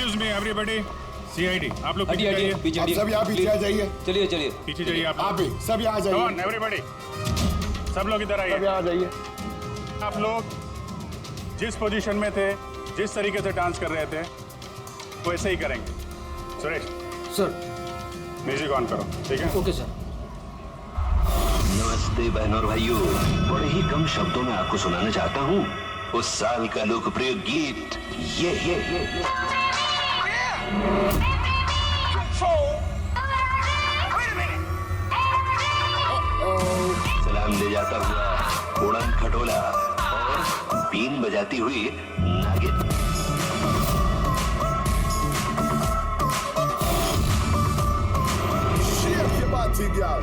Excuse me everybody, CID आप लोग पीछे हटिए, जाइए। पीछे आप सब यहाँ पीछे आ जाइए। चलिए चलिए पीछे जाइए आप आप भी सब यहाँ आ जाइए। ऑन एवरीबॉडी, सब लोग इधर सब आइए। यहाँ आ जाइए। आप लोग जिस पोजीशन में थे, जिस तरीके से डांस कर रहे थे, वैसे ही करेंगे। सुरेश सर। म्यूजिक ऑन करो, ठीक है? Okay sir. नमस्ते बहनों और भाइयों, बड़े ही कम शब्दों में आपको सुनाना चाहता हूँ उस साल का लोकप्रिय गीत ये। सलाम ले जाता हुआ उड़न खटोला और बीन बजाती हुई नागिन। शेर के बाद थी यार।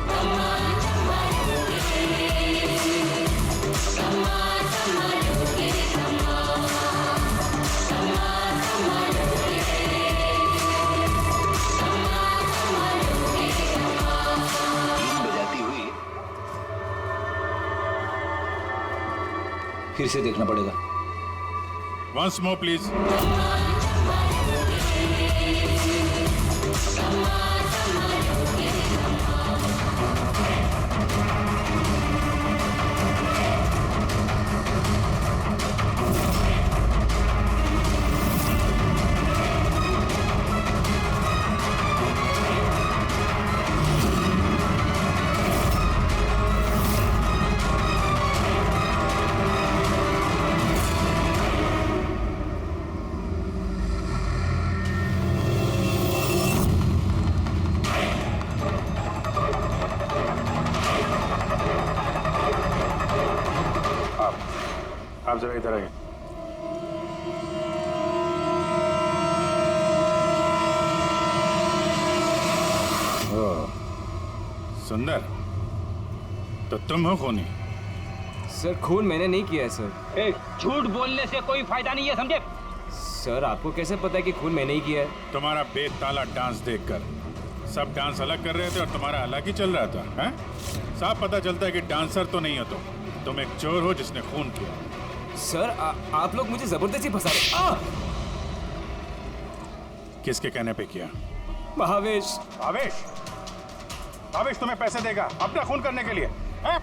बीन बजाती हुई फिर से देखना पड़ेगा। Once more please. आप जरा इधर आइए। सुंदर, तो तुम हो खूनी? सर खून मैंने नहीं किया है सर। झूठ बोलने से कोई फायदा नहीं है, समझे? सर आपको कैसे पता है कि खून मैंने ही किया है? तुम्हारा बेताला डांस देखकर सब डांस अलग कर रहे थे और तुम्हारा अलग ही चल रहा था, हैं? साफ पता चलता है कि डांसर तो नहीं हो तुम एक चोर हो जिसने खून किया। सर आप लोग मुझे जबरदस्ती फंसा रहे। किसके कहने पे किया? भावेश। भावेश? भावेश तुम्हें पैसे देगा अपना खून करने के लिए, हैं?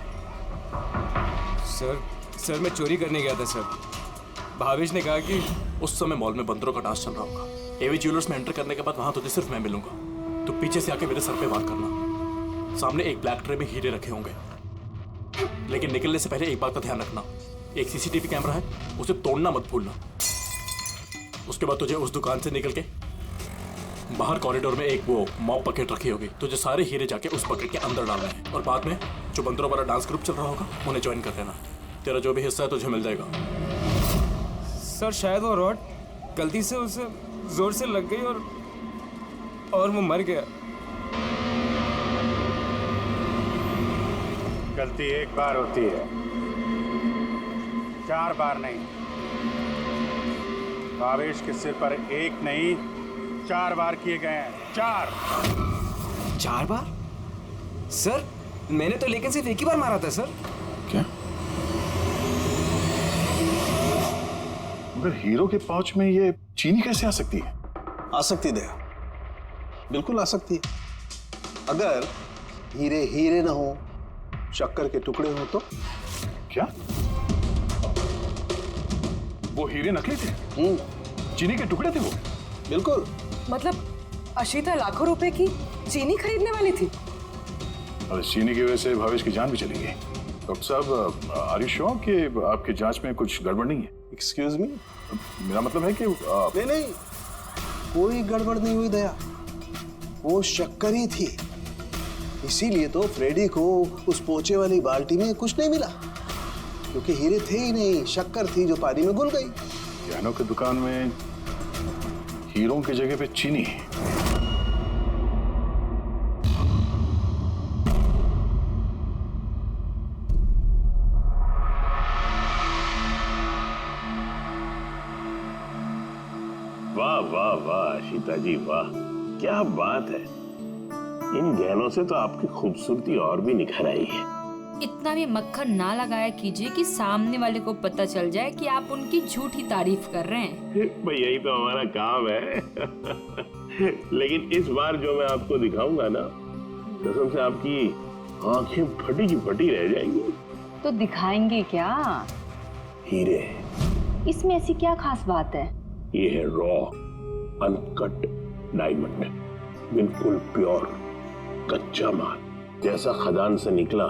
सर मैं चोरी करने गया था सर। भावेश ने कहा कि उस समय मॉल में बंदरों का डांस चल रहा होगा। एवी ज्वेलर्स में एंटर करने के बाद वहां तुझे सिर्फ मैं मिलूंगा। तो पीछे से आके मेरे सर पे वार करना। सामने एक ब्लैक ट्रे में हीरे रखे होंगे, लेकिन निकलने से पहले एक बात का ध्यान रखना, एक सीसीटीवी कैमरा है, उसे तोड़ना मत भूलना। उसके बाद तुझे उस दुकान से निकल के बाहर कॉरिडोर में एक वो मॉप बकेट रखी होगी, तुझे सारे हीरे जाके उस बकेट के अंदर डालना है और बाद में जो बंदरों वाला डांस ग्रुप चल रहा होगा उन्हें ज्वाइन कर लेना। तेरा जो भी हिस्सा है तुझे मिल जाएगा। सर शायद वो रॉड गलती से उसे जोर से लग गई और वो मर गया। गलती एक बार होती है, 4 बार नहीं। भावेश के सिर पर एक नहीं 4 बार किए गए हैं। 4 बार? सर मैंने तो लेकिन सिर्फ एक ही बार मारा था सर। क्या? मगर हीरो के पाउच में ये चीनी कैसे आ सकती है? आ सकती दया, बिल्कुल आ सकती है। अगर हीरे हीरे ना हो, शक्कर के टुकड़े हो तो? क्या वो हीरे नकली थे? चीनी के टुकड़े थे वो? बिल्कुल। मतलब अशीता लाखों रुपए की चीनी खरीदने वाली थी? और चीनी की वजह से भावेश की जान भी चली गई। डॉक्टर साहब, आर यू श्योर कि आपकी जांच में कुछ गड़बड़ नहीं है? Excuse me? मेरा मतलब है कि नहीं, कोई गड़बड़ नहीं हुई दया, वो शक्कर ही थी। इसीलिए तो फ्रेडी को उस पोचे वाली बाल्टी में कुछ नहीं मिला, क्योंकि हीरे थे ही नहीं, शक्कर थी जो पानी में घुल गई। गहनों की दुकान में हीरों की जगह पे चीनी है। वाह वाह वाह शीता जी, वाह क्या बात है। इन गहनों से तो आपकी खूबसूरती और भी निखर आई है। इतना भी मक्खन ना लगाया कीजिए कि सामने वाले को पता चल जाए कि आप उनकी झूठी तारीफ कर रहे हैं। भाई यही तो हमारा काम है। लेकिन इस बार जो मैं आपको दिखाऊंगा ना, कसम से आपकी आंखें फटी की फटी रह जाएंगी। तो दिखाएंगे क्या? हीरे। इसमें ऐसी क्या खास बात है? ये है रॉ अनकट डायमंड, बिल्कुल प्योर कच्चा माल, जैसा खदान से निकला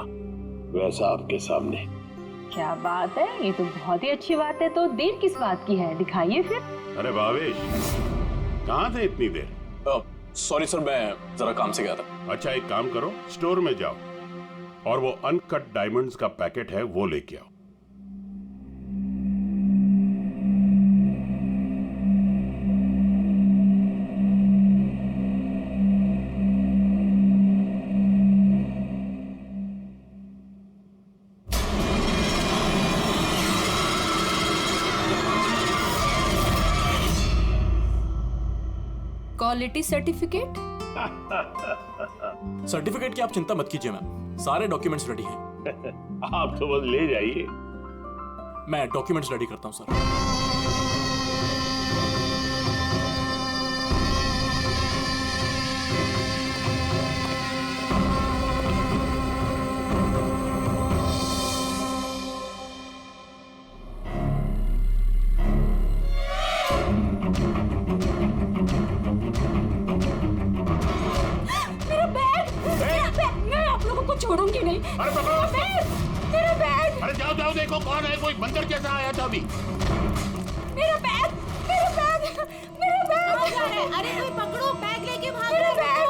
वैसा आपके सामने। क्या बात है, ये तो बहुत ही अच्छी बात है। तो देर किस बात की है, दिखाइए फिर। अरे भावेश, कहाँ थे इतनी देर? सॉरी सर, मैं जरा काम से गया था। अच्छा एक काम करो, स्टोर में जाओ और वो अनकट डायमंड्स का पैकेट है वो लेके आओ। Quality certificate? सर्टिफिकेट की आप चिंता मत कीजिए मैम, सारे डॉक्यूमेंट्स रेडी हैं। आप तो बस ले जाइए। मैं डॉक्यूमेंट्स रेडी करता हूं सर। छोड़ूंगी नहीं। अरे पकड़ो, मेरा बैग। अरे जाओ जाओ देखो कौन है, कोई बंदर जैसा आया था अभी। मेरा बैग, मेरा बैग, मेरा बैग। अरे कोई पकड़ो, बैग लेके भाग मेरा बैग।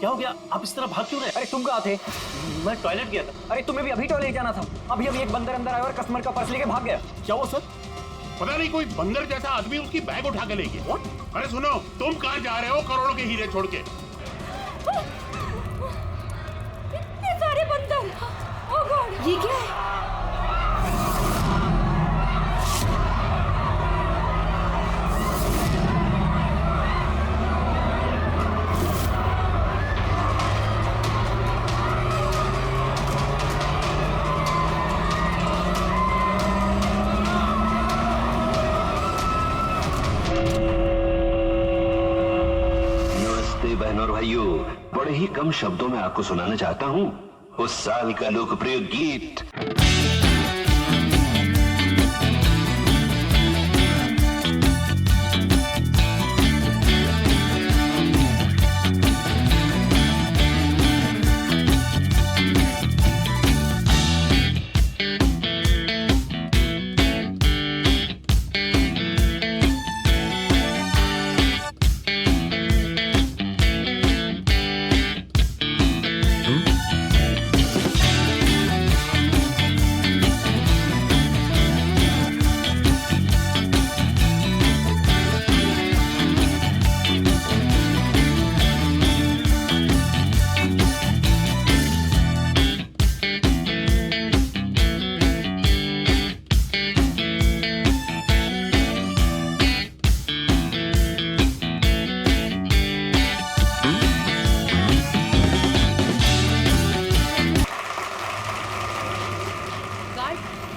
क्या हो गया, आप इस तरह भाग क्यों रहे? अरे तुम कहाँ थे? मैं टॉयलेट गया था। अरे तुम्हें भी अभी टॉयलेट जाना था। अभी एक बंदर अंदर आया और कस्टमर का पर्स लेके भाग गया। क्या हुआ सर? पता नहीं कोई बंदर जैसा आदमी उसकी बैग उठा के ले गया। अरे सुनो, तुम कहाँ जा रहे हो करोड़ों के हीरे छोड़ के? इतने सारे बंदर। ओह गॉड, ये क्या है? बहनों और भाइयों, बड़े ही कम शब्दों में आपको सुनाना चाहता हूं उस साल का लोकप्रिय गीत।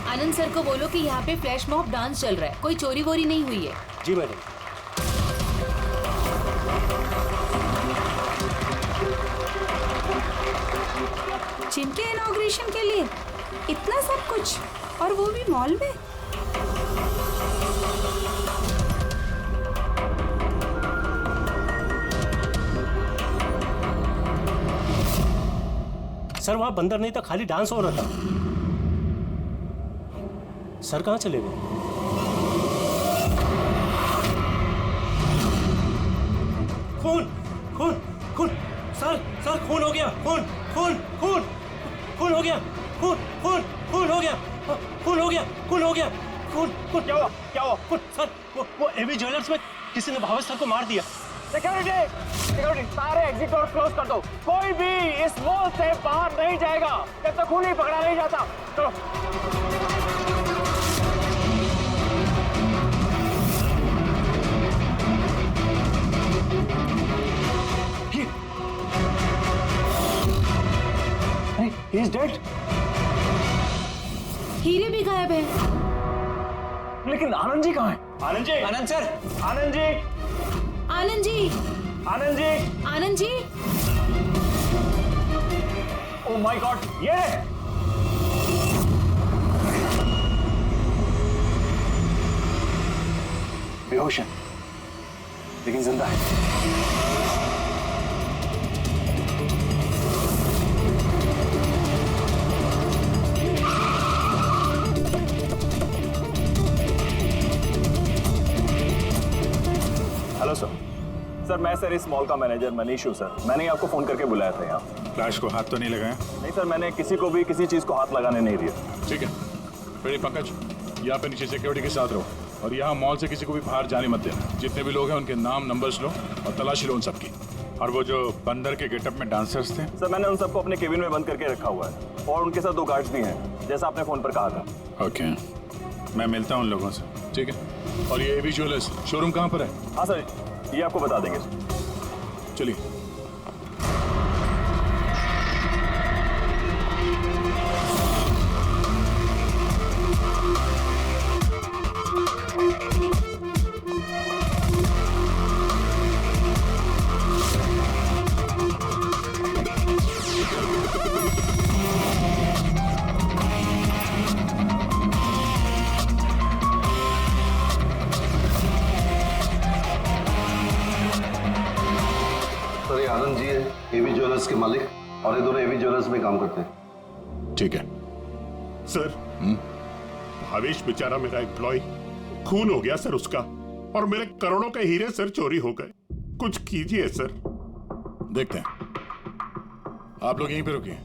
आनंद सर को बोलो कि यहाँ पे फ्लैश मॉब डांस चल रहा है, कोई चोरी वोरी नहीं हुई है। जी मैडम। जिनके इनॉग्रेशन के लिए इतना सब कुछ, और वो भी मॉल में। सर वहां बंदर नहीं था, खाली डांस हो रहा था। सर कहाँ चले गए? खून खून खून, सर सर खून हो गया, खून खून खून खून हो गया, खून खून खून हो गया, खून हो गया, खून हो गया, खून खून। क्या हुआ, क्या हुआ? खून सर, वो एवी ज्वेलर्स में किसी ने भावेश सर को मार दिया। सिक्योरिटी, सिक्योरिटी, सारे एग्जिट डोर क्लोज कर दो। कोई भी इस मॉल से बाहर नहीं जाएगा जब तक खून नहीं पकड़ा नहीं जाता। चलो। He is dead. हीरे भी गायब है। लेकिन आनंद जी कहाँ हैं? Anand ji, Anand sir, Anand ji, Anand ji, Anand ji, Anand ji. Oh my God, ये बेहोश है लेकिन जिंदा है। हेलो सर, मैं सर इस मॉल का मैनेजर मनीष हूँ सर। मैंने ही आपको फोन करके बुलाया था यहाँ। फ्लैश को हाथ तो नहीं लगाया? नहीं सर, मैंने किसी को भी किसी चीज को हाथ लगाने नहीं दिया। ठीक है, फ्रेडी पंकज यहाँ पे नीचे सिक्योरिटी के साथ रहो और यहाँ मॉल से किसी को भी बाहर जाने मत देना। जितने भी लोग हैं उनके नाम नंबर्स लो और तलाशी लो उन सबकी। और वो जो बंदर के गेटअप में डांसर्स थे? सर मैंने उन सबको अपने केबिन में बंद करके रखा हुआ है और उनके साथ 2 गार्ड्स भी हैं, जैसा आपने फोन पर कहा था। ओके, मैं मिलता हूँ उन लोगों से। ठीक है, और ये एवी ज्वेलर्स शोरूम कहाँ पर है? हाँ सर, ये आपको बता देंगे। चलिए। सर ये आनंद जी है, एवी ज्वेलर्स के मालिक, और ये दोनों एवी ज्वेलर्स में काम करते हैं। ठीक है सर, भावेश बेचारा मेरा एम्प्लॉय, खून हो गया सर उसका, और मेरे करोड़ों के हीरे सर चोरी हो गए। कुछ कीजिए सर। देखते हैं, आप लोग यहीं पे रुकिए।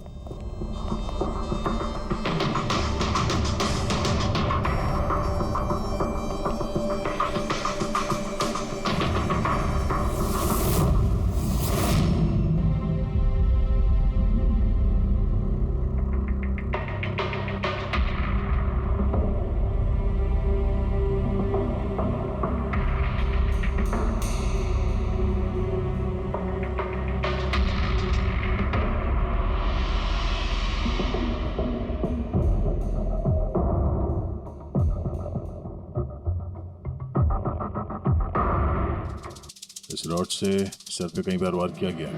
इस रॉड से सर पे कई बार वार किया गया है।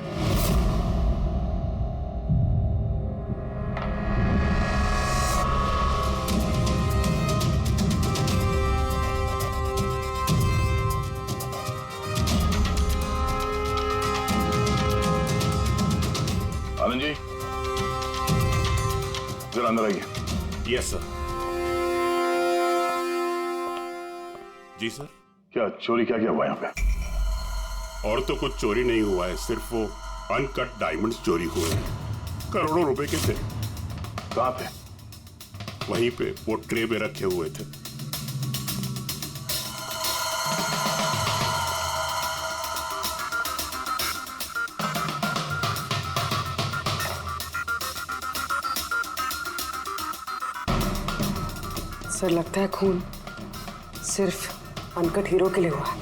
आनंद जी, जरा अंदर आइए। Yes sir. जी सर। क्या चोरी क्या हुआ यहाँ पे? और तो कुछ चोरी नहीं हुआ है, सिर्फ वो अनकट डायमंड्स चोरी हुए हैं। करोड़ों रुपए के थे। कहाँ पे? वहीं पे वो ट्रे में रखे हुए थे। सर लगता है खून सिर्फ अनकट हीरो के लिए हुआ है,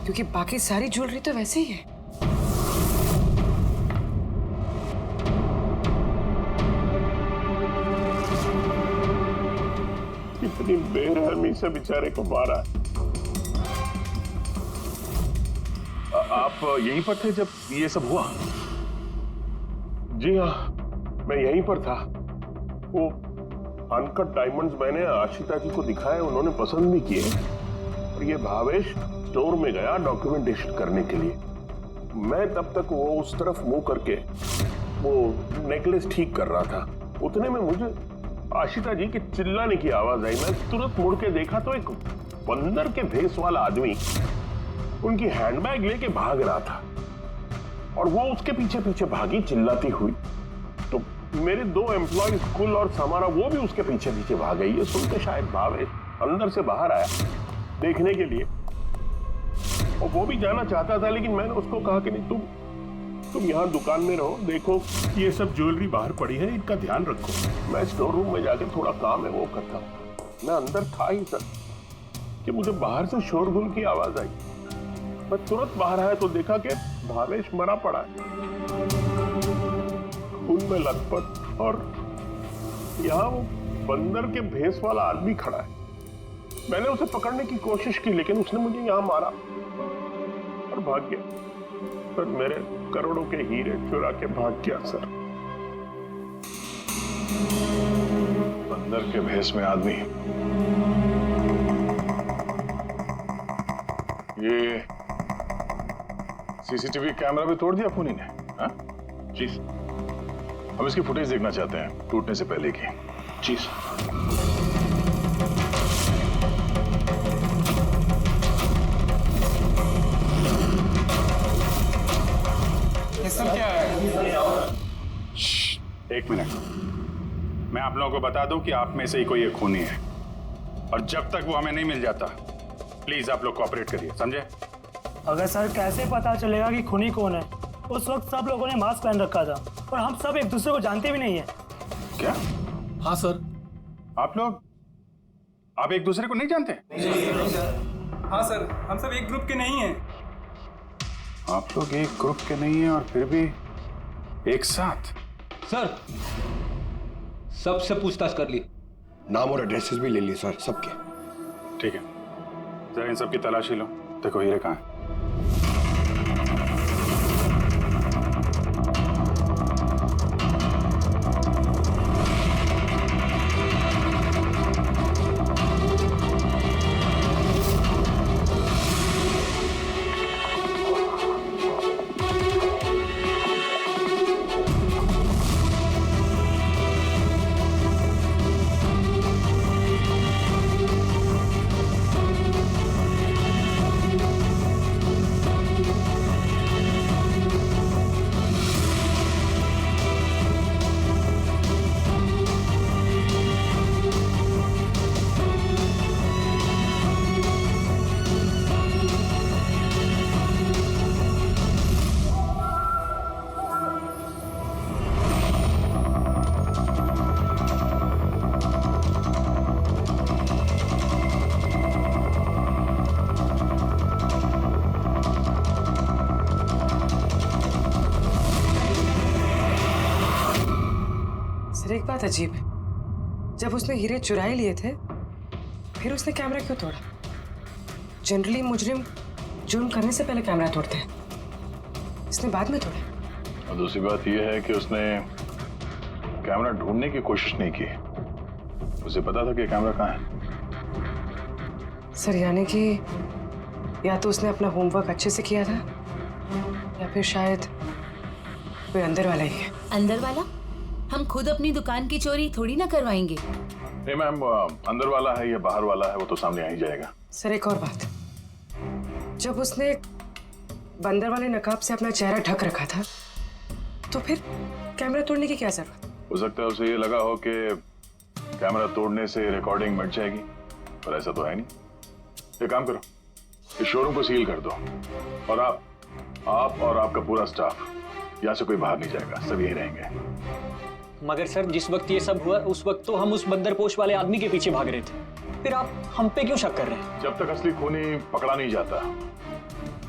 क्योंकि बाकी सारी ज्वेलरी तो वैसे ही है। कितनी बेरहमी से बेचारे को मारा। आप यहीं पर थे जब ये सब हुआ? जी हाँ, मैं यहीं पर था। वो अनकट डायमंड्स मैंने आशिता जी को दिखाए, उन्होंने पसंद भी किए। और ये भावेश स्टोर में गया डॉक्यूमेंटेशन करने के लिए। मैं तब तक वो उस तरफ मुंह करके वो नेकलेस ठीक कर रहा था। उतने में मुझे आशिता जी की चिल्लाने की आवाज आई। मैं तुरंत मुड़ के देखा तो एक बंदर के भेस वाला आदमी उनकी हैंडबैग लेके भाग रहा था और वो उसके पीछे पीछे भागी चिल्लाती हुई। तो मेरे 2 एम्प्लॉय कुल और समारा वो भी उसके पीछे पीछे भाग गई। ये सुनकर शायद भावेश अंदर से बाहर आया देखने के लिए, और वो भी जाना चाहता था, लेकिन मैंने उसको कहा कि नहीं, तुम यहाँ दुकान में रहो, देखो ये सब ज्वेलरी बाहर पड़ी है, इनका ध्यान रखो। मैं स्टोर रूम में जाके थोड़ा काम है वो करता हूँ। मैं अंदर था ही सर कि मुझे बाहर से शोरगुल की आवाज आई। मैं तुरंत बाहर आया तो देखा कि भावेश मरा पड़ा है, खून में लथपथ, और यहाँ वो बंदर के भेस वाला आदमी खड़ा है। मैंने उसे पकड़ने की कोशिश की, लेकिन उसने मुझे यहाँ मारा और भाग गया। पर मेरे करोड़ों के हीरे चुरा के भाग गया सर। बंदर के भेस में आदमी, ये सीसीटीवी कैमरा भी तोड़ दिया खूनी ने? हाँ? जी हम इसकी फुटेज देखना चाहते हैं टूटने से पहले की। जी सब क्या है? एक मिनट, मैं आप लोगों को बता दूं कि आप में से ही कोई एक खूनी है, और जब तक वो हमें नहीं मिल जाता प्लीज आप लोग कोऑपरेट करिए, समझे? अगर सर कैसे पता चलेगा कि खूनी कौन है? उस वक्त सब लोगों ने मास्क पहन रखा था और हम सब एक दूसरे को जानते भी नहीं है। क्या? हाँ सर। आप एक दूसरे को नहीं जानते? हाँ सर, हम सब एक ग्रुप के नहीं हैं। आप लोग एक ग्रुप के नहीं हैं और फिर भी एक साथ? सर सबसे पूछताछ कर ली, नाम और एड्रेसेस भी ले लिए सर सबके। ठीक है, जरा इन सबकी तलाशी लो, देखो हीरे कहाँ हैं। एक बात अजीब है, जब उसने हीरे चुरा ही लिए थे फिर उसने कैमरा क्यों तोड़ा? जनरली मुजरिम जुर्म करने से पहले कैमरा तोड़ते हैं, इसने बाद में तोड़ा। और दूसरी बात यह है कि उसने कैमरा ढूंढने की कोशिश नहीं की, उसे पता था कि कैमरा कहाँ है। सर यानी कि या तो उसने अपना होमवर्क अच्छे से किया था या फिर शायद कोई अंदर वाला ही है। अंदर वाला? हम खुद अपनी दुकान की चोरी थोड़ी ना करवाएंगे। नहीं मैम, अंदर वाला है या बाहर वाला है वो तो सामने आ ही जाएगा। सर एक और बात, जब उसने बंदर वाले नकाब से अपना चेहरा ढक रखा था तो फिर कैमरा तोड़ने की क्या जरूरत? हो सकता है उसे ये लगा हो कि कैमरा तोड़ने से रिकॉर्डिंग मिट जाएगी, पर ऐसा तो है नहीं। एक काम करो, इस शोरूम को सील कर दो और आप और आपका पूरा स्टाफ यहाँ से कोई बाहर नहीं जाएगा, सब यही रहेंगे। मगर सर जिस वक्त ये सब हुआ उस वक्त तो हम उस बंदरपोश वाले आदमी के पीछे भाग रहे थे, फिर आप हम पे क्यों शक कर रहे हैं? जब तक असली खूनी पकड़ा नहीं जाता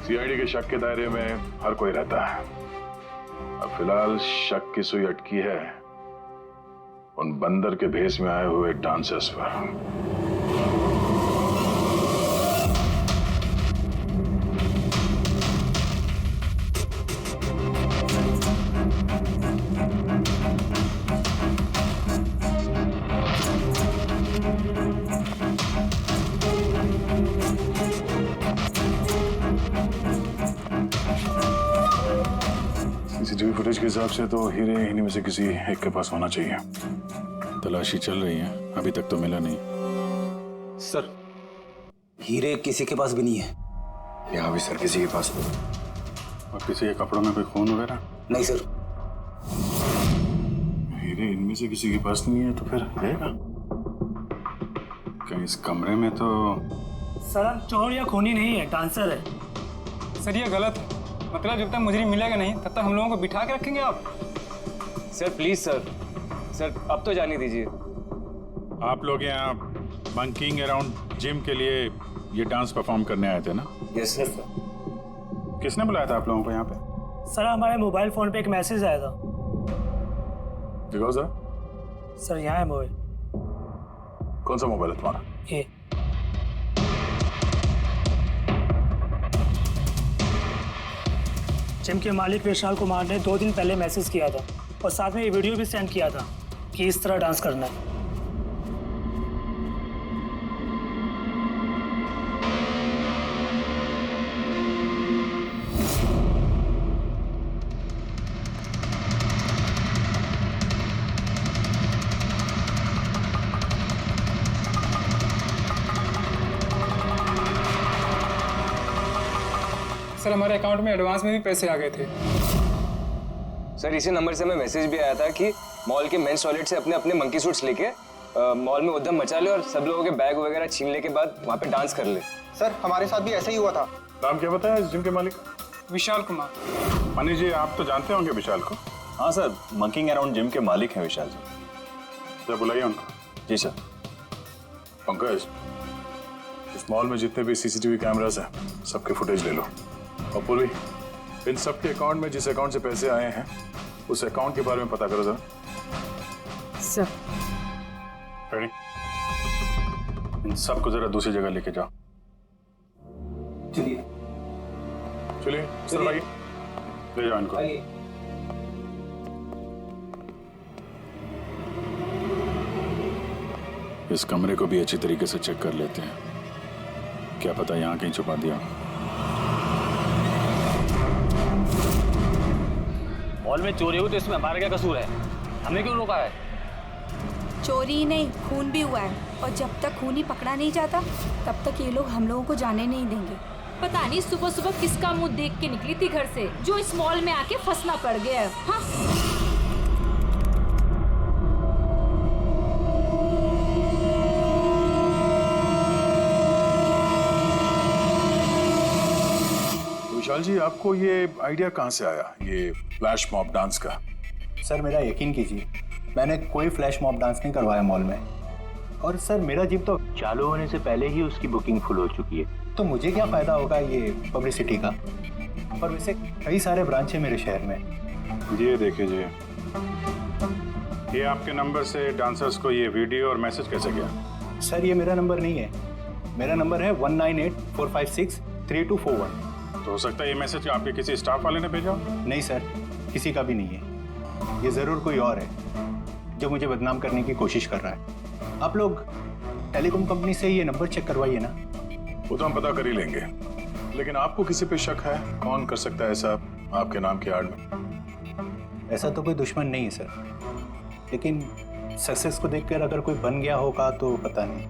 सीआईडी के शक के दायरे में हर कोई रहता है। अब फिलहाल शक की सुई अटकी है उन बंदर के भेस में आए हुए डांसर्स पर। सीसीटीवी फुटेज के हिसाब से तो हीरे इन्हीं में से किसी एक के पास होना चाहिए। तलाशी चल रही है, अभी तक तो मिला नहीं। सर हीरे किसी के पास भी नहीं है। यहाँ भी सर किसी के पास नहीं। और किसी के कपड़ों में कोई खून वगैरह? नहीं सर। हीरे इनमें से किसी के पास नहीं है तो फिर रहेगा कहीं इस कमरे में? तो सर चोर या खूनी नहीं है, डांसर है। सर ये गलत है, मतलब जब तक मुजरिम मिलेगा नहीं तब तक हम लोगों को बिठा के रखेंगे आप? सर प्लीज सर अब तो जाने दीजिए। आप लोग यहाँ मंकीइंग अराउंड जिम के लिए ये डांस परफॉर्म करने आए थे ना? Yes sir. किसने बुलाया था आप लोगों को यहाँ पे? सर हमारे मोबाइल फोन पे एक मैसेज आया था। दिखाओ सर। सर यहाँ है मोबाइल। कौन सा मोबाइल है तुम्हारा? ये जिम के मालिक विशाल कुमार ने 2 दिन पहले मैसेज किया था और साथ में ये वीडियो भी सेंड किया था कि इस तरह डांस करना है। सर हमारे अकाउंट में एडवांस में भी पैसे आ गए थे। सर इसी नंबर से हमें मैसेज भी आया था कि मॉल के मेंस टॉयलेट से अपने अपने मंकी सूट्स लेके मॉल में उद्यम मचा ले और सब लोगों के बैग वगैरह छीन ले के बाद वहाँ पे डांस कर ले। सर हमारे साथ भी ऐसा ही हुआ था। नाम क्या बताया इस जिम के मालिक? विशाल कुमार। मनीष जी आप तो जानते होंगे विशाल को? हाँ सर, मंकिंग अराउंड जिम के मालिक हैं विशाल जी। जब बुलाइए उनको। जी सर। पंकज, इस मॉल में जितने भी सीसीटीवी कैमरास हैं सबके फुटेज ले लो। और पूरी इन सब के अकाउंट में जिस अकाउंट से पैसे आए हैं उस अकाउंट के बारे में पता करो जरा। Sir ready? इन सबको जरा दूसरी जगह लेके जाओ। चलिए चलिए सर भाई ले जाओ इनको। इस कमरे को भी अच्छी तरीके से चेक कर लेते हैं, क्या पता यहाँ कहीं छुपा दिया। मॉल में चोरी हुई तो इसमें हमारा क्या कसूर है? हमने क्यों रोका है? चोरी नहीं, खून भी हुआ है और जब तक खून ही पकड़ा नहीं जाता तब तक ये लोग हम लोगों को जाने नहीं देंगे। पता नहीं सुबह सुबह किसका मुंह देख के निकली थी घर से जो इस मॉल में आके फंसना पड़ गया है। हाँ? विशाल जी आपको ये आइडिया कहाँ से आया, ये फ्लैश मॉब डांस का? सर मेरा यकीन कीजिए, मैंने कोई फ्लैश मॉब डांस नहीं करवाया मॉल में। और सर मेरा जिम तो चालू होने से पहले ही उसकी बुकिंग फुल हो चुकी है, तो मुझे क्या फायदा होगा ये पब्लिसिटी का। और वैसे कई सारे ब्रांच है मेरे शहर में। ये देखिए जी, ये आपके नंबर से डांसर्स को ये वीडियो और मैसेज कैसे गया? सर ये मेरा नंबर नहीं है, मेरा नंबर है 1984563241। तो हो सकता है ये मैसेज आपके किसी स्टाफ वाले ने भेजा? नहीं सर, किसी का भी नहीं है। ये जरूर कोई और है जो मुझे बदनाम करने की कोशिश कर रहा है। आप लोग टेलीकॉम कंपनी से ये नंबर चेक करवाइए ना। वो तो हम पता कर ही लेंगे, लेकिन आपको किसी पे शक है? कौन कर सकता है ऐसा आपके नाम की आड़ में? ऐसा तो कोई दुश्मन नहीं है सर, लेकिन सक्सेस को देखकर अगर कोई बन गया होगा तो पता नहीं।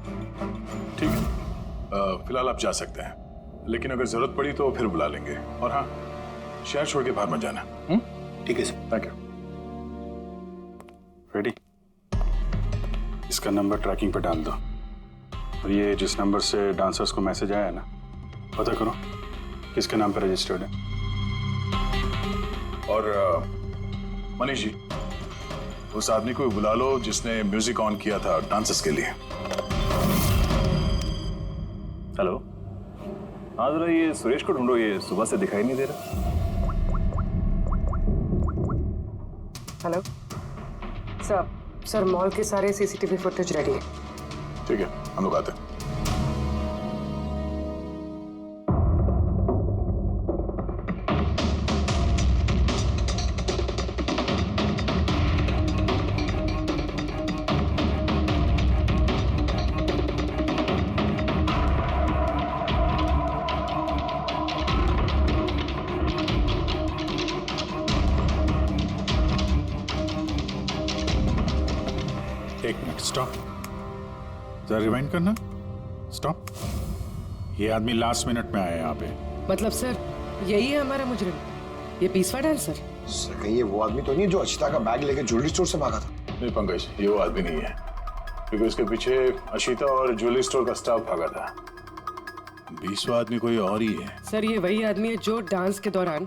ठीक है, फिलहाल आप जा सकते हैं, लेकिन अगर जरूरत पड़ी तो फिर बुला लेंगे। और हाँ, शहर छोड़ के बाहर मत जाना। ठीक है सर। Thank you. रेडी? इसका नंबर ट्रैकिंग पे डाल दो और ये जिस नंबर से डांसर्स को मैसेज आया है ना, पता करो किसके नाम पे रजिस्टर्ड है। और मनीष जी, उस आदमी को बुला लो जिसने म्यूजिक ऑन किया था डांसर्स के लिए। हेलो, हाँ जरा ये सुरेश को ढूंढो, ये सुबह से दिखाई नहीं दे रहा। हेलो सर, मॉल के सारे सीसीटीवी फुटेज रेडी है। ठीक है, हम लोग आते हैं। एक मिनट, स्टॉप, जरा रिवाइंड करना। स्टॉप। ये आदमी लास्ट मिनट में आया यहाँ पे। मतलब सर यही है हमारा मुजरिम, ये पीसवा डांसर? सर कहीं ये वो आदमी तो नहीं जो अचिता का बैग लेके ज्वेलरी स्टोर से भागा था? नहीं पंकज, ये वो आदमी नहीं है, क्योंकि उसके पीछे अशिता और ज्वेलरी स्टोर का स्टाफ भागा था। 20वां आदमी कोई और ही है। सर ये वही आदमी है जो डांस के दौरान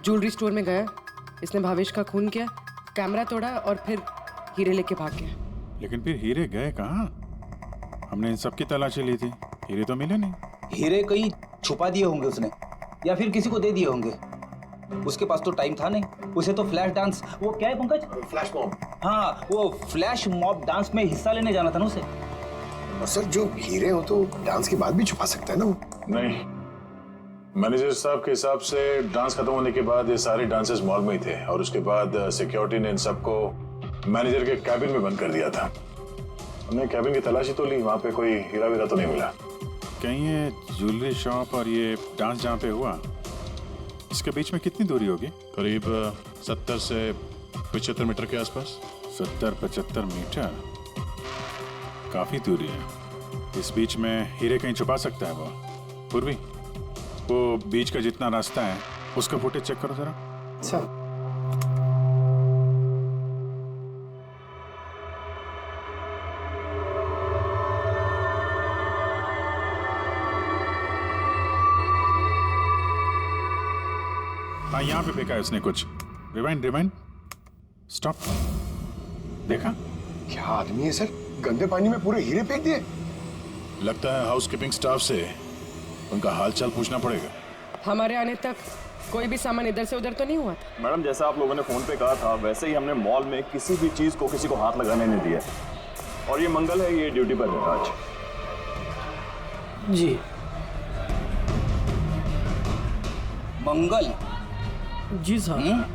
ज्वेलरी स्टोर में गया, इसने भावेश का खून किया, कैमरा तोड़ा और फिर हीरे लेके भाग गया। लेकिन फिर हीरे गए कहाँ? हमने इन सब की तलाशी ली थी, हीरे तो मिले नहीं। हीरे कहीं छुपा दिए होंगे उसने, या फिर किसी को दे दिए होंगे। उसके पास तो टाइम था नहीं, उसे तो फ्लैश डांस, वो क्या है पंकज? Flash mob. हाँ, वो फ्लैश मॉब डांस में हिस्सा लेने जाना था ना उसे। और सर जो हीरे हो तो डांस के बाद भी छुपा सकता है ना वो। नहीं, मैनेजर साहब के हिसाब से डांस खत्म होने के बाद ये सारे डांसर्स मॉल में ही थे और उसके बाद सिक्योरिटी ने इन सबको मैनेजर के कैबिन में बंद कर दिया था। हमने कैबिन की तलाशी तो ली, वहाँ पे कोई हीरा वीरा तो नहीं मिला। कहीं ये ज्वेलरी शॉप और ये डांस जहाँ पे हुआ, इसके बीच में कितनी दूरी होगी? करीब 70 से 75 मीटर के आसपास। 70-75 मीटर, काफी दूरी है। इस बीच में हीरे कहीं छुपा सकता है वो। पूर्वी, वो बीच का जितना रास्ता है उसका फुटेज चेक करो जरा। अच्छा। हाँ, यहाँ पे फेंका है उसने कुछ। Rewind, stop. देखा? क्या आदमी है सर, गंदे पानी में पूरे हीरे फेंक दिए। लगता है हाउसकीपिंग स्टाफ से उनका हालचाल पूछना पड़ेगा। हमारे आने तक कोई भी सामान इधर से उधर तो नहीं हुआ था? मैडम, जैसा आप लोगों ने फोन पे कहा था वैसे ही हमने मॉल में किसी भी चीज को किसी को हाथ लगाने नहीं दिया। और ये मंगल है, ये ड्यूटी पर है आज। जी मंगल जी साहब।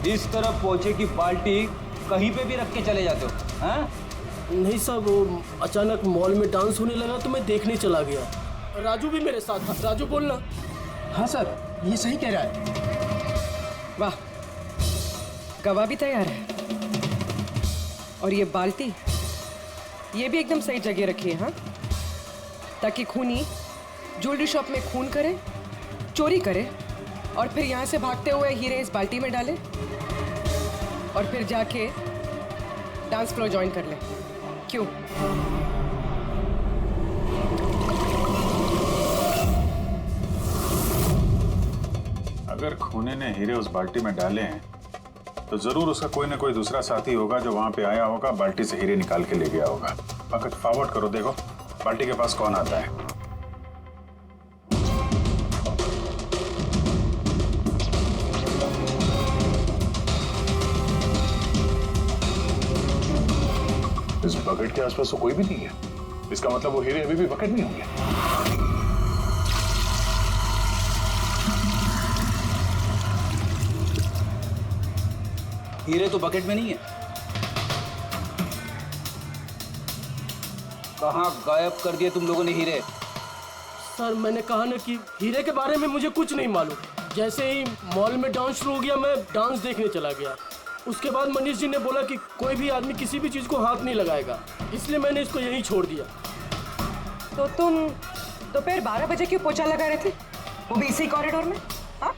इस तरफ पहुंचे कि बाल्टी कहीं पे भी रख के चले जाते हो? हाँ? नहीं साहब, वो अचानक मॉल में डांस होने लगा तो मैं देखने चला गया। राजू भी मेरे साथ था। राजू बोलना। हाँ सर, ये सही कह रहा है। वाह, गवाह भी तैयार है। और ये बाल्टी, ये भी एकदम सही जगह रखी है। हाँ, ताकि खूनी ज्वेलरी शॉप में खून करे, चोरी करे और फिर यहाँ से भागते हुए हीरे इस बाल्टी में डाले और फिर जाके डांस फ्लोर ज्वाइन कर ले। क्यों? अगर खूनी ने हीरे उस बाल्टी में डाले हैं तो जरूर उसका कोई ना कोई दूसरा साथी होगा जो वहां पे आया होगा, बाल्टी से हीरे निकाल के ले गया होगा। पंकज, फॉरवर्ड करो, देखो बाल्टी के पास कौन आता है। इस बकेट के आसपास तो कोई भी नहीं है। इसका मतलब वो हीरे अभी भी बकेट में होंगे। हीरे तो बकेट में नहीं है। कहाँ गायब कर दिए तुम लोगों ने हीरे? सर, मैंने कहा ना कि हीरे के बारे में मुझे कुछ नहीं मालूम। जैसे ही मॉल में डांस शुरू हो गया, मैं डांस देखने चला गया। उसके बाद मनीष जी ने बोला कि कोई भी आदमी किसी भी चीज को हाथ नहीं लगाएगा, इसलिए मैंने इसको यहीं छोड़ दिया। तो तुम दोपहर 12 बजे क्यों पोछा लगा रहे थे, वो भी इसी कॉरिडोर में? हाँ?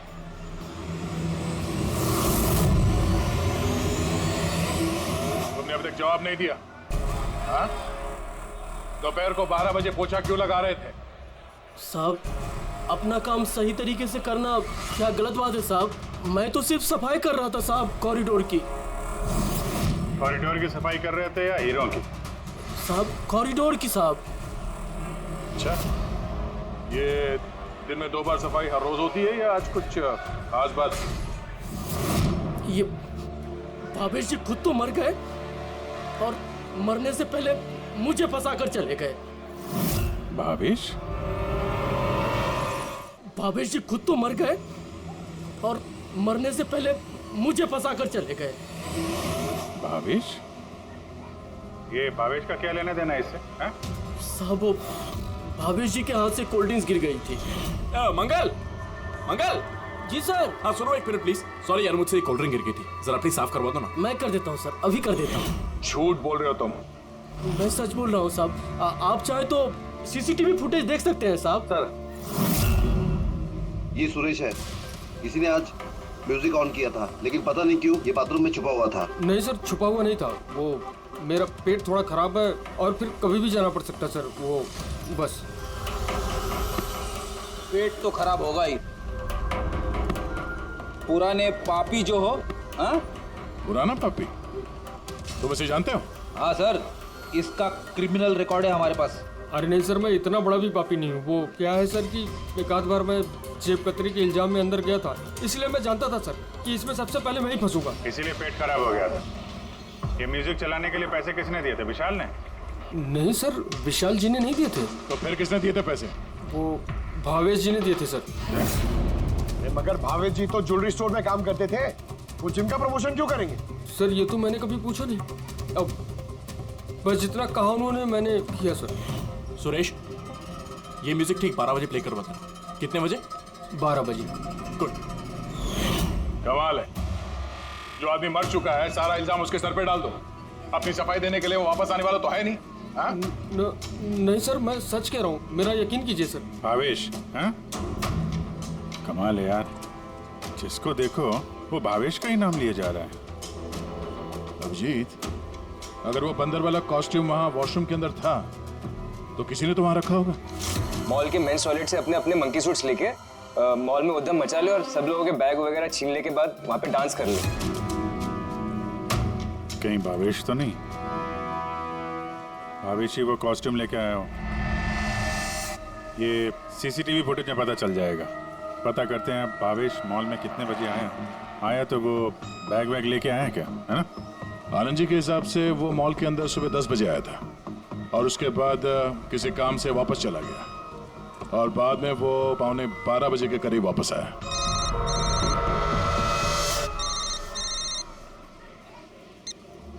तुमने अभी तक जवाब नहीं दिया। हाँ? दोपहर को 12 बजे पोछा क्यों लगा रहे थे? साहब, अपना काम सही तरीके से करना क्या गलत बात है साहब? मैं तो सिर्फ सफाई कर रहा था साहब, कॉरिडोर की। कॉरिडोर की सफाई कर रहे थे या हीरों की? साहब, कॉरिडोर की साहब। अच्छा, ये दिन में 2 बार सफाई हर रोज होती है या आज कुछ खास बात? ये भावेश जी खुद तो मर गए और मरने से पहले मुझे फंसाकर चले गए। भावेश? भावेश जी खुद तो मर गए और मरने से पहले मुझे फंसाकर चले गए। भावेश? ये भावेश का क्या लेना देना इससे? साहब, वो भावेश जी के हाथ से कोल्ड ड्रिंक्स गिर गई थी। मंगल, मंगल। जी सर। हाँ सुनो एक मिनट प्लीज। सॉरी यार, मुझसे कोल्ड ड्रिंक गिर गई थी, जरा प्लीज साफ करवा दो ना। मैं कर देता हूँ सर, अभी कर देता हूँ। झूठ बोल रहे हो तुम? मैं सच बोल रहा हूँ साहब। आप चाहे तो सीसीटीवी फुटेज देख सकते हैं साहब। सर, ये सुरेश है। किसी ने आज म्यूजिक ऑन किया था, लेकिन पता नहीं क्यों ये बाथरूम में छुपा हुआ था। नहीं सर, छुपा हुआ नहीं था। वो मेरा पेट थोड़ा खराब है और फिर कभी भी जाना पड़ सकता सर, वो बस। पेट तो खराब होगा ही। पुराने पापी जो हो। हाँ? पुराना पापी? तुम इसे जानते हो? हाँ सर, इसका क्रिमिनल रिकॉर्ड है हमारे पास। अरे नहीं सर, मैं इतना बड़ा भी पापी नहीं हूँ। वो क्या है सर कि एक आध बार मैं जेब कतरी के इल्जाम में अंदर गया था, इसलिए मैं जानता था सर कि इसमें सबसे पहले मैं ही फंसूंगा। इसीलिए पेट खराब हो गया था। ये म्यूजिक चलाने के लिए पैसे किसने दिए थे? विशाल ने? नहीं सर, विशाल जी ने नहीं दिए थे। तो फिर किसने दिए थे पैसे? वो भावेश जी ने दिए थे सर। मगर भावेश जी तो ज्वेलरी स्टोर में काम करते थे, वो जिम का प्रमोशन क्यों करेंगे? सर ये तो मैंने कभी पूछा नहीं। अब बस जितना कहा उन्होंने मैंने किया सर। सुरेश, ये म्यूजिक ठीक 12 बजे प्ले करवा था। कितने बजे? 12 बजे। गुड। कमाल है, जो आदमी मर चुका है सारा इल्जाम उसके सर पे डाल दो। अपनी सफाई देने के लिए वो वापस आने वाला तो है नहीं। हाँ? नहीं सर, मैं सच कह रहा हूँ, मेरा यकीन कीजिए सर। भावेश? हाँ? कमाल है यार, जिसको देखो वो भावेश का ही नाम लिया जा रहा है। अभिजीत, अगर वो बंदर वाला कॉस्ट्यूम वहाँ वॉशरूम के अंदर था तो किसी ने तो वहाँ रखा होगा। मॉल के मेंस टॉयलेट से अपने अपने मंकी सूट्स लेके मॉल में उद्यम मचा ले और सब लोगों के बैग वगैरह छीन ले के बाद वहाँ पे डांस कर ले। कहीं भावेश तो नहीं? भावेश ही वो कॉस्ट्यूम लेके आया हो। ये सीसीटीवी फुटेज में पता चल जाएगा। पता करते हैं भावेश मॉल में कितने बजे आया तो वो बैग वैग लेके आया क्या, है ना? आनंद जी के हिसाब से वो मॉल के अंदर सुबह 10 बजे आया था और उसके बाद किसी काम से वापस चला गया और बाद में वो 11:15 बजे के करीब वापस आया।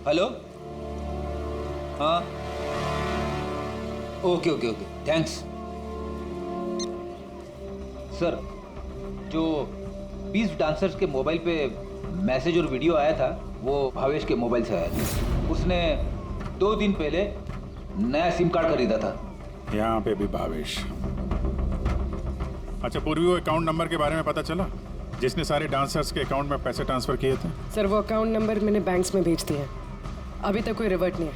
हेलो, हाँ, okay okay okay, thanks sir. जो 20 डांसर्स के मोबाइल पे मैसेज और वीडियो आया था वो भावेश के मोबाइल से आया था। उसने 2 दिन पहले नया सिम कार्ड खरीदा था। यहाँ पे भी भावेश। अच्छा पूर्वी, वो अकाउंट नंबर के बारे में पता चला जिसने सारे डांसर्स के अकाउंट में पैसे ट्रांसफर किए थे? सर वो अकाउंट नंबर मैंने बैंक्स में भेज दिए हैं, अभी तक कोई रिवर्ट नहीं है।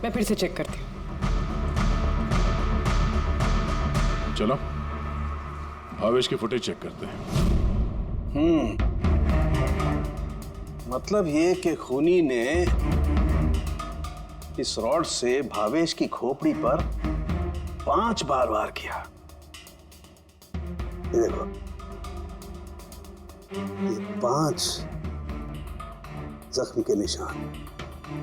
मैं फिर से चेक करती हूँ। चलो भावेश की फुटेज चेक करते हैं। मतलब ये कि खूनी ने इस रॉड से भावेश की खोपड़ी पर 5 बार वार किया। ये देखो, ये 5 जख्म के निशान,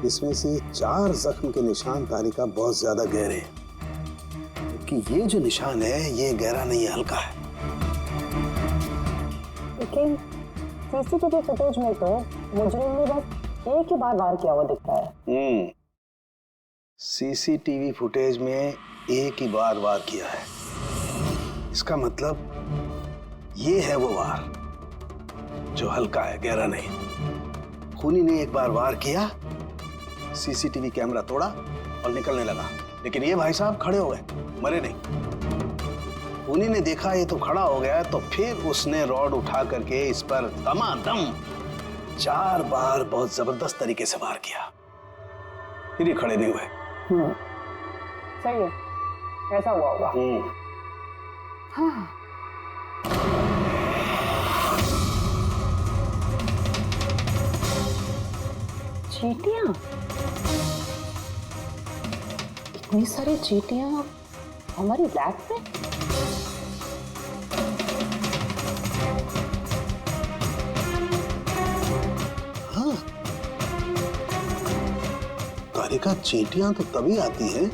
इसमें से 4 जख्म के निशान तारिका बहुत ज्यादा गहरे हैं, क्योंकि ये जो निशान है ये गहरा नहीं है, हल्का है। लेकिन सीसीटीवी फुटेज में तो मुजरिम ने बस एक ही बार वार किया हुआ दिखता है। सीसीटीवी फुटेज में एक ही बार वार किया है, इसका मतलब ये है वो वार जो हल्का है, गहरा नहीं। खूनी ने एक बार वार किया, सीसीटीवी कैमरा तोड़ा और निकलने लगा, लेकिन ये भाई साहब खड़े हो गए, मरे नहीं। खूनी ने देखा ये तो खड़ा हो गया, तो फिर उसने रॉड उठा करके इस पर दमादम 4 बार बहुत जबरदस्त तरीके से वार किया, फिर ये खड़े नहीं हुए। सही है, ऐसा हुआ होगा। हाँ। चींटियां, इतनी सारी चींटियां हमारी लैब में? हाँ, तारिका, चींटियां तो तभी आती हैं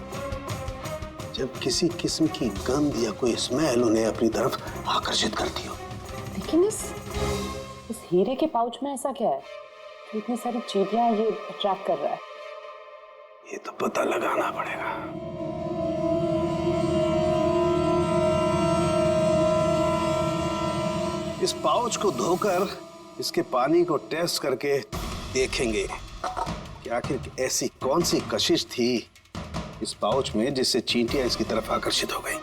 जब किसी किस्म की गंध या कोई स्मेल उन्हें अपनी तरफ आकर्षित करती हो। लेकिन इस हीरे के पाउच में ऐसा क्या है कि इतनी सारी चींटियां ये अट्रैक्ट कर रहा है? ये तो पता लगाना पड़ेगा। इस पाउच को धोकर इसके पानी को टेस्ट करके देखेंगे कि आखिर ऐसी कौन सी कशिश थी इस पाउच में जिससे चींटियां इसकी तरफ आकर्षित हो गई।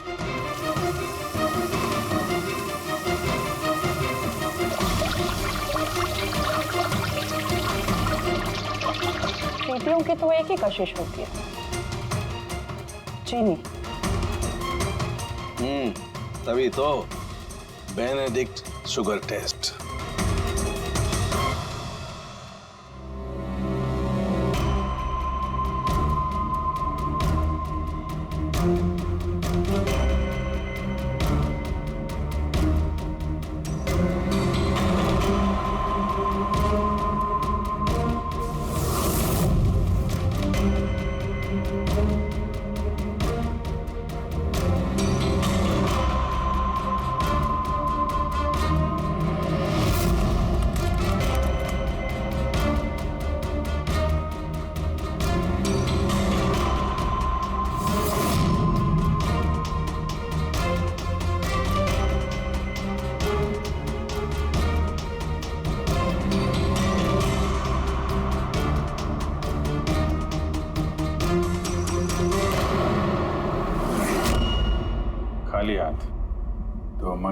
चींटियों की तो एक ही कशिश होती है, चीनी। तभी तो Benedict sugar test.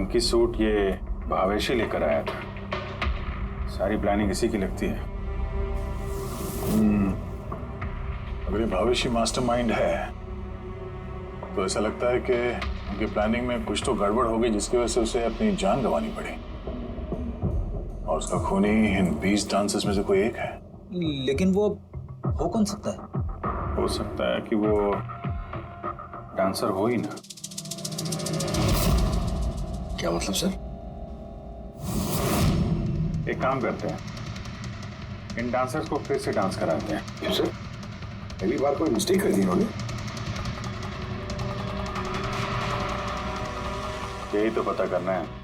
Monkey suit ये भावेश ही लेकर आया था। सारी प्लानिंग इसी की लगती है। अगर ये भावेश ही मास्टरमाइंड है तो ऐसा लगता है कि उनकी प्लानिंग में कुछ तो गड़बड़ हो गई जिसकी वजह से उसे अपनी जान गंवानी पड़ी। और उसका खूनी इन 20 डांसर्स में से कोई एक है। लेकिन वो हो कौन सकता है? हो सकता है कि वो डांसर हो ही ना। क्या मतलब सर? एक काम करते हैं, इन डांसर्स को फिर से डांस कराते हैं। क्यों सर? पहली बार कोई मिस्टेक कर दी इन्होंने। यही तो पता करना है।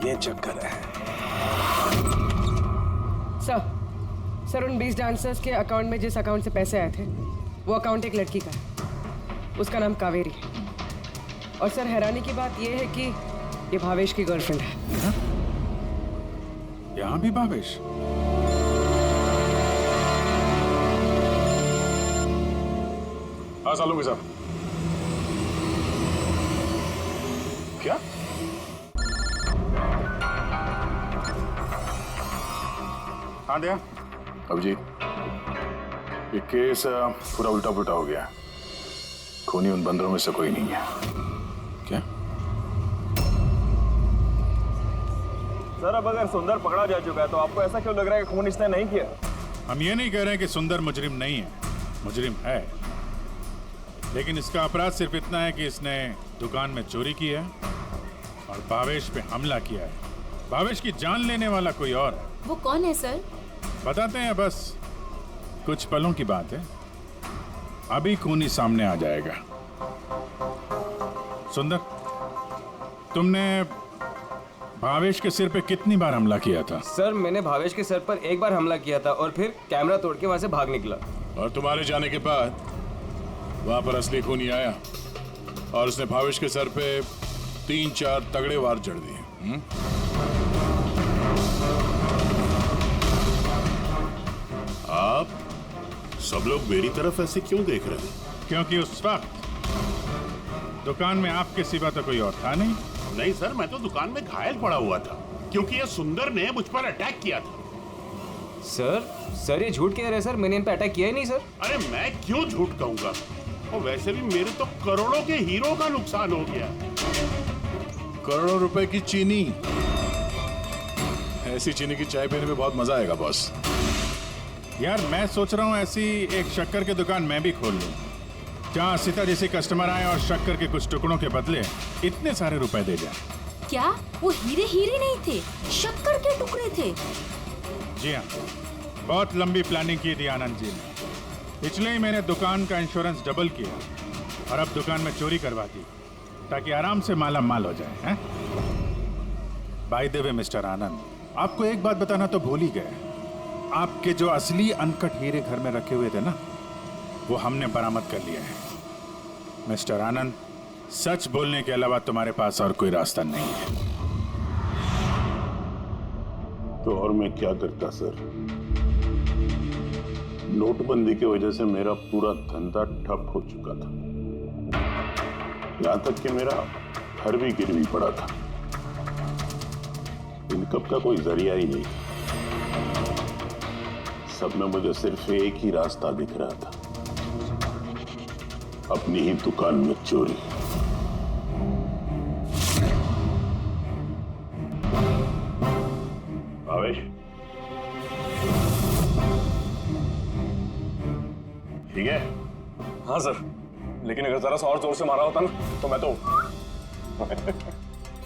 ये चक्कर है। सर उन 20 डांसर्स के अकाउंट में जिस अकाउंट से पैसे आए थे वो अकाउंट एक लड़की का है। उसका नाम कावेरी है। और सर हैरानी की बात यह है कि ये भावेश की गर्लफ्रेंड है। यहाँ भी भावेश? हाँ सालूंगी साहब। क्या? हाँ दया। अब जी ये केस पूरा उल्टा पुल्टा हो गया। खूनी उन बंदरों में से कोई नहीं है। क्या? सर अब अगर सुंदर पकड़ा जा चुका है तो आपको ऐसा क्यों लग रहा है कि खून इसने नहीं किया? हम ये नहीं कह रहे हैं कि सुंदर मुजरिम नहीं है, मुजरिम है, लेकिन इसका अपराध सिर्फ इतना है कि इसने दुकान में चोरी की है और भावेश पे हमला किया है। भावेश की जान लेने वाला कोई और है। वो कौन है सर? बताते हैं, बस कुछ पलों की बात है। अभी खूनी सामने आ जाएगा। सुंदर, तुमने भावेश के सिर पे कितनी बार हमला किया था? सर मैंने भावेश के सर पर एक बार हमला किया था और फिर कैमरा तोड़ के वहां से भाग निकला। और तुम्हारे जाने के बाद वहां पर असली खूनी आया और उसने भावेश के सर पे 3-4 तगड़े वार जड़ दिए। आप सब लोग मेरी तरफ ऐसे क्यों देख रहे हैं? क्योंकि उस वक्त दुकान में आपके सिवा तो कोई और था नहीं। नहीं सर, मैं तो दुकान में घायल पड़ा हुआ था क्योंकि ये सुंदर ने मुझ पर अटैक किया था। सर ये झूठ कह रहे हैं सर, मैंने इन पे अटैक किया ही नहीं सर। अरे मैं क्यों झूठ कहूंगा? और वैसे भी मेरे तो करोड़ों के हीरो का नुकसान हो गया। करोड़ों रुपए की चीनी, ऐसी चीनी की चाय पीने में बहुत मजा आएगा बॉस। यार मैं सोच रहा हूँ ऐसी एक शक्कर की दुकान मैं भी खोल लूँ, जहाँ सीता जैसे कस्टमर आए और शक्कर के कुछ टुकड़ों के बदले इतने सारे रुपए दे जाए। क्या वो हीरे हीरे नहीं थे, शक्कर के टुकड़े थे? जी हाँ, बहुत लंबी प्लानिंग की थी आनंद जी ने। पिछले ही मैंने दुकान का इंश्योरेंस डबल किया और अब दुकान में चोरी करवा दी ताकि आराम से माला माल हो जाए। बाय द वे मिस्टर आनंद, आपको एक बात बताना तो भूल ही गए। आपके जो असली अनकट हीरे घर में रखे हुए थे ना, वो हमने बरामद कर लिया है। मिस्टर आनंद, सच बोलने के अलावा तुम्हारे पास और कोई रास्ता नहीं है। तो और मैं क्या करता सर? नोटबंदी की वजह से मेरा पूरा धंधा ठप हो चुका था। यहां तक कि मेरा घर भी गिरवी पड़ा था। इनकम का कोई जरिया ही नहीं। सब में मुझे सिर्फ एक ही रास्ता दिख रहा था, अपनी ही दुकान में चोरी। भावेश, ठीक है? हाँ सर, लेकिन अगर जरा सा और जोर से मारा होता ना तो मैं तो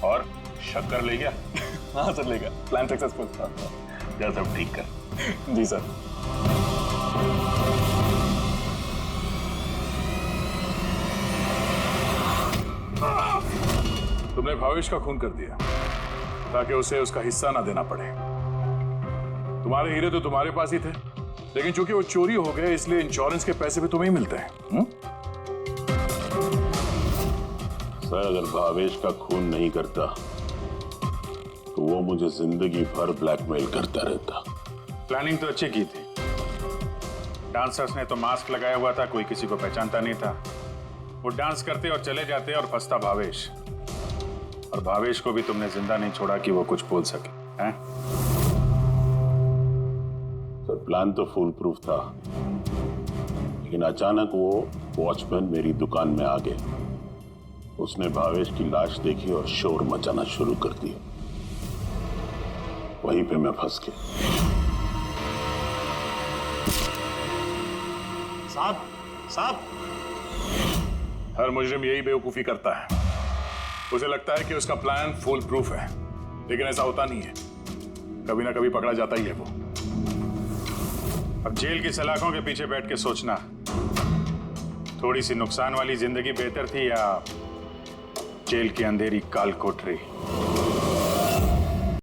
और शक्कर ले गया? हाँ सर ले गया। Plan successful. जा सब ठीक कर। जी सर। तुमने भावेश का खून कर दिया ताकि उसे उसका हिस्सा ना देना पड़े। तुम्हारे हीरे तो तुम्हारे पास ही थे, लेकिन चूंकि वो चोरी हो गए इसलिए इंश्योरेंस के पैसे भी तुम्हें ही मिलते हैं। सर अगर भावेश का खून नहीं करता तो वो मुझे जिंदगी भर ब्लैकमेल करता रहता। प्लानिंग तो अच्छी की थी। डांसर्स ने तो मास्क लगाया हुआ था, कोई किसी को पहचानता नहीं था। वो डांस करते और चले जाते और फंसता भावेश, और भावेश को भी तुमने जिंदा नहीं छोड़ा कि वो कुछ बोल सके। हैं? सर प्लान तो फुल प्रूफ था, लेकिन अचानक वो वॉचमैन मेरी दुकान में आ गया। उसने भावेश की लाश देखी और शोर मचाना शुरू कर दिया। वहीं पे मैं फंस गया। साहब हर मुजरिम यही बेवकूफी करता है। उसे लगता है कि उसका प्लान फुल प्रूफ है, लेकिन ऐसा होता नहीं है। कभी ना कभी पकड़ा जाता ही है वो। अब जेल की सलाखों के पीछे बैठ के सोचना, थोड़ी सी नुकसान वाली जिंदगी बेहतर थी या जेल की अंधेरी काल कोठरी।